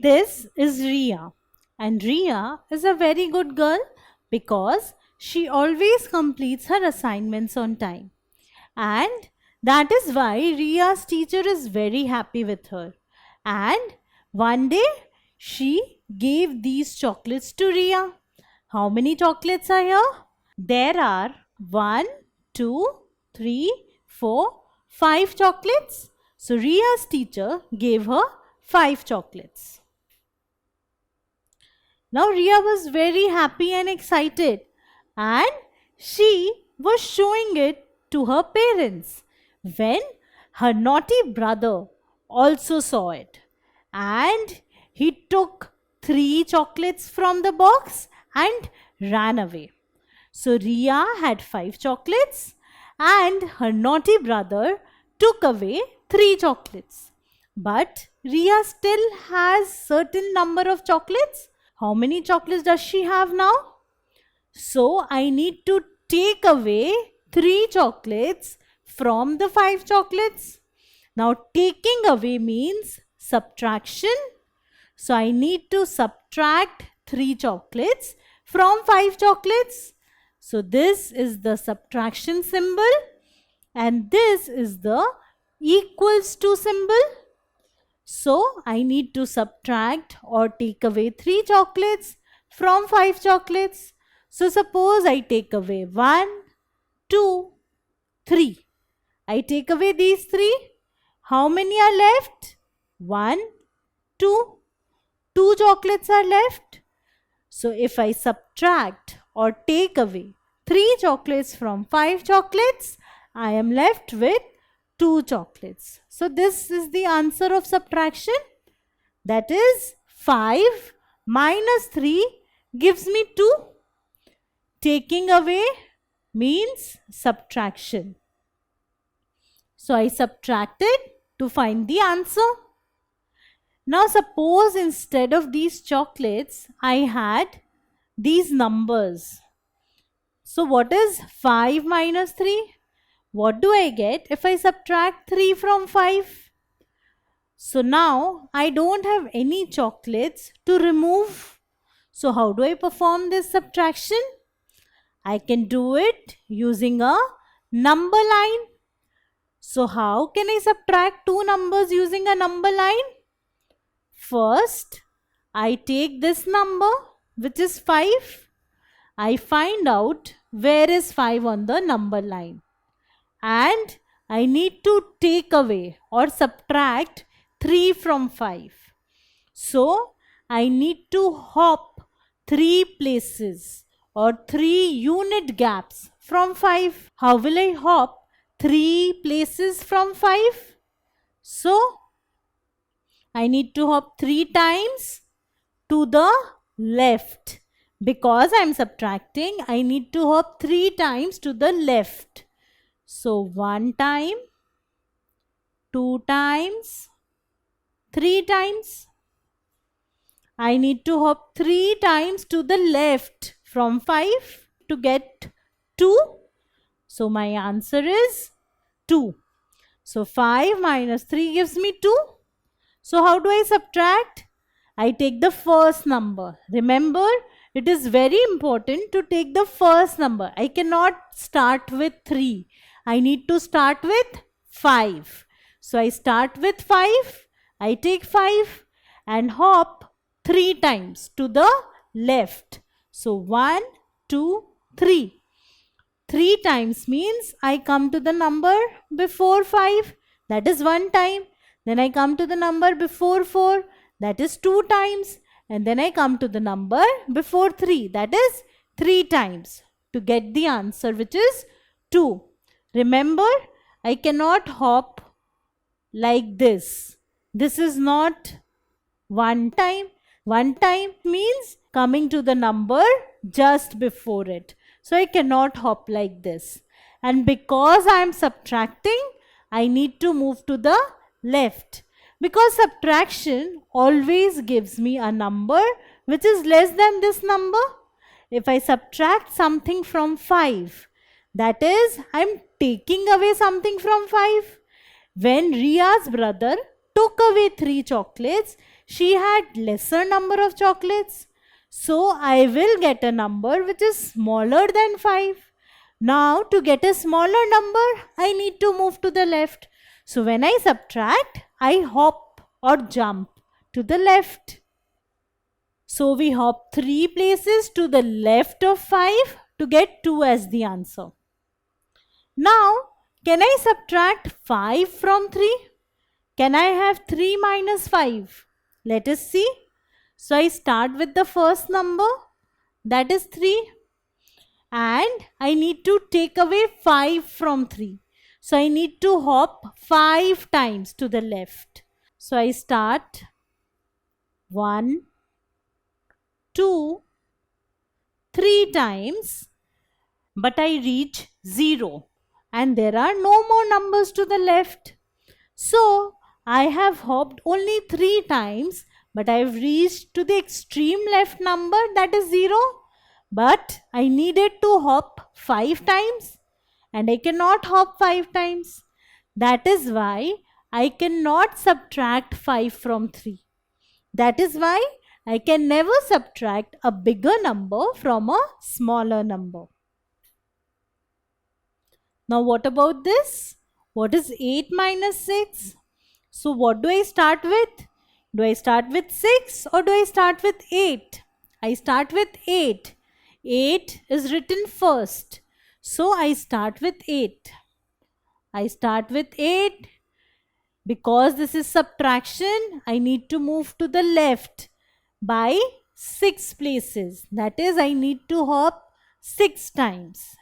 This is Ria, and Ria is a very good girl because she always completes her assignments on time. And that is why Ria's teacher is very happy with her. And one day she gave these chocolates to Ria. How many chocolates are here? There are 1, 2, 3, 4, 5 chocolates. So Ria's teacher gave her 5 chocolates. Now Ria was very happy and excited, and she was showing it to her parents when her naughty brother also saw it, and he took 3 chocolates from the box and ran away. So Ria had 5 chocolates and her naughty brother took away 3 chocolates. But Ria still has certain number of chocolates. How many chocolates does she have now? So I need to take away 3 chocolates from the 5 chocolates. Now taking away means subtraction. So I need to subtract 3 chocolates from 5 chocolates. So this is the subtraction symbol and this is the equals to symbol. So I need to subtract or take away 3 chocolates from 5 chocolates. So suppose I take away 1, 2, 3. I take away these 3. How many are left? 1, 2. 2 chocolates are left. So if I subtract or take away 3 chocolates from 5 chocolates, I am left with 2 chocolates. So this is the answer of subtraction. That is 5 minus 3 gives me 2. Taking away means subtraction. So I subtracted to find the answer. Now suppose instead of these chocolates, I had these numbers. So what is 5 minus 3? What do I get if I subtract 3 from 5? So now I don't have any chocolates to remove. So how do I perform this subtraction? I can do it using a number line. So how can I subtract 2 numbers using a number line? First, I take this number which is 5. I find out where is 5 on the number line. And I need to take away or subtract 3 from 5. So I need to hop 3 places or 3 unit gaps from 5. How will I hop 3 places from 5? So I need to hop 3 times to the left. Because I am subtracting, I need to hop 3 times to the left. So 1 time, 2 times, 3 times. I need to hop 3 times to the left from 5 to get 2. So my answer is 2. So 5 minus 3 gives me 2. So how do I subtract? I take the first number. Remember, it is very important to take the first number. I cannot start with 3. I need to start with 5. So I start with 5. I take 5 and hop 3 times to the left. So 1, 2, 3. 3 times means I come to the number before 5. That is 1 time. Then I come to the number before 4. That is 2 times. And then I come to the number before 3. That is 3 times to get the answer which is 2. Remember, I cannot hop like this. This is not 1 time. 1 time means coming to the number just before it. So I cannot hop like this. And because I am subtracting, I need to move to the left. Because subtraction always gives me a number which is less than this number. If I subtract something from 5, that is, I am taking away something from 5. When Ria's brother took away 3 chocolates, she had lesser number of chocolates. So I will get a number which is smaller than 5. Now to get a smaller number, I need to move to the left. So when I subtract, I hop or jump to the left. So we hop 3 places to the left of 5 to get 2 as the answer. Now, can I subtract 5 from 3? Can I have 3 minus 5? Let us see. So I start with the first number, that is 3. And I need to take away 5 from 3. So I need to hop 5 times to the left. So I start 1, 2, 3 times, but I reach 0. And there are no more numbers to the left. So I have hopped only 3 times, but I have reached to the extreme left number, that is 0. But I needed to hop 5 times, and I cannot hop 5 times. That is why I cannot subtract 5 from 3. That is why I can never subtract a bigger number from a smaller number. Now what about this? What is 8 minus 6? So what do I start with? Do I start with 6 or do I start with 8? I start with 8. 8 is written first. So I start with 8. I start with 8. Because this is subtraction, I need to move to the left by 6 places. That is, I need to hop 6 times.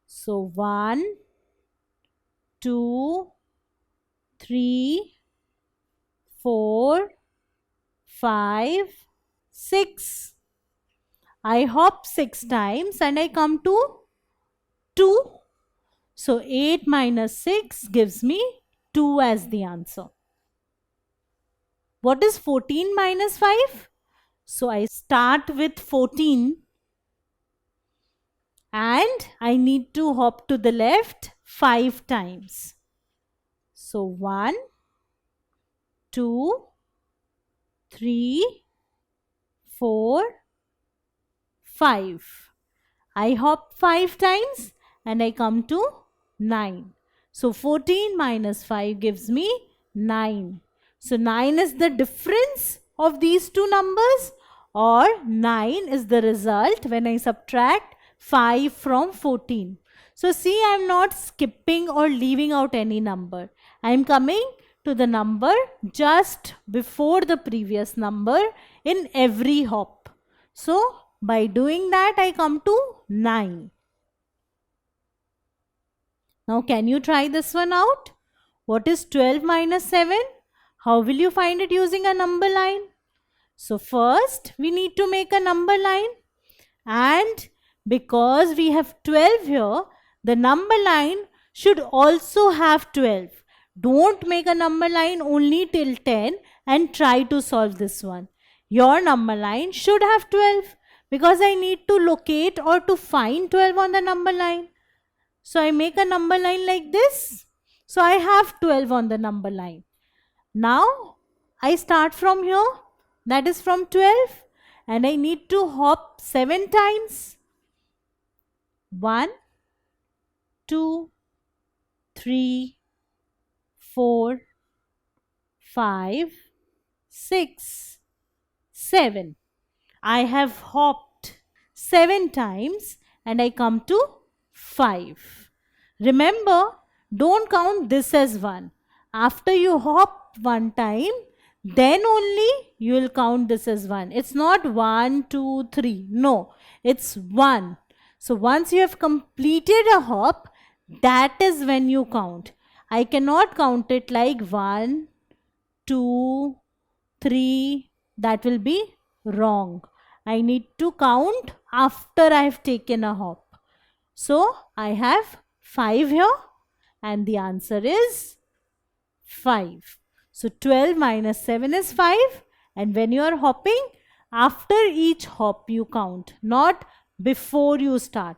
So 1, 2, 3, 4, 5, 6. I hop 6 times and I come to 2. So 8 minus 6 gives me 2 as the answer. What is 14 minus 5? So I start with 14 and I need to hop to the left 5 times. So 1, 2, 3, 4, 5. I hop 5 times and I come to 9. So 14 minus 5 gives me 9. So 9 is the difference of these two numbers, or 9 is the result when I subtract 5 from 14. So see, I am not skipping or leaving out any number. I am coming to the number just before the previous number in every hop. So by doing that, I come to 9. Now can you try this one out? What is 12 minus 7? How will you find it using a number line? So first we need to make a number line, and because we have 12 here, the number line should also have 12. Don't make a number line only till 10 and try to solve this one. Your number line should have 12 because I need to locate or to find 12 on the number line. So I make a number line like this. So I have 12 on the number line. Now I start from here, that is from 12, and I need to hop 7 times. 1, 2, 3, 4, 5, 6, 7. I have hopped 7 times and I come to 5. Remember, don't count this as 1. After you hop 1 time, then only you will count this as 1. It's not 1, 2, 3. No, it's 1. So once you have completed a hop, that is when you count. I cannot count it like 1, 2, 3. That will be wrong. I need to count after I have taken a hop. So I have 5 here and the answer is 5. So 12 minus 7 is 5, and when you are hopping, after each hop you count, not before you start.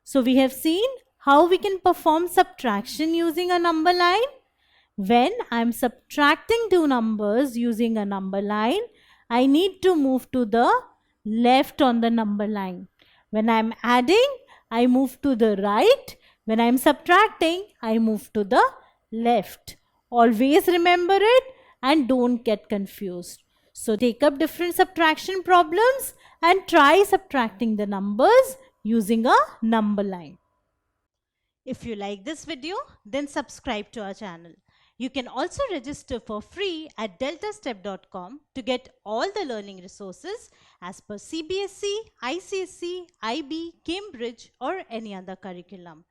So we have seen how we can perform subtraction using a number line. When I'm subtracting two numbers using a number line, I need to move to the left on the number line. When I'm adding, I move to the right. When I'm subtracting, I move to the left. Always remember it and don't get confused. So take up different subtraction problems and try subtracting the numbers using a number line. If you like this video, then subscribe to our channel. You can also register for free at deltastep.com to get all the learning resources as per CBSE, ICSE, IB, Cambridge or any other curriculum.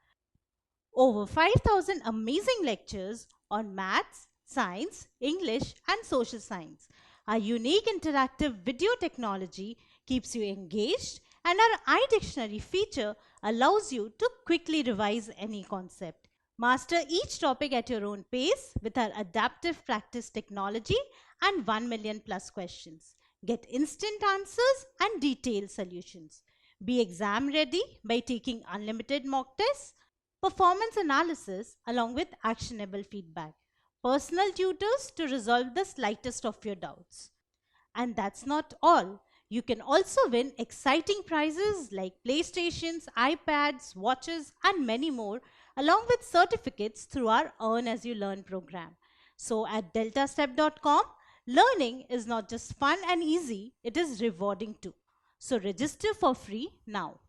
Over 5,000 amazing lectures on maths, science, English and social science. Our unique interactive video technology keeps you engaged, and our iDictionary feature allows you to quickly revise any concept. Master each topic at your own pace with our adaptive practice technology and 1 million plus questions. Get instant answers and detailed solutions. Be exam ready by taking unlimited mock tests, performance analysis along with actionable feedback, personal tutors to resolve the slightest of your doubts. And that's not all. You can also win exciting prizes like PlayStations, iPads, watches, and many more, along with certificates through our Earn As You Learn program. So at deltastep.com, learning is not just fun and easy, it is rewarding too. So register for free now.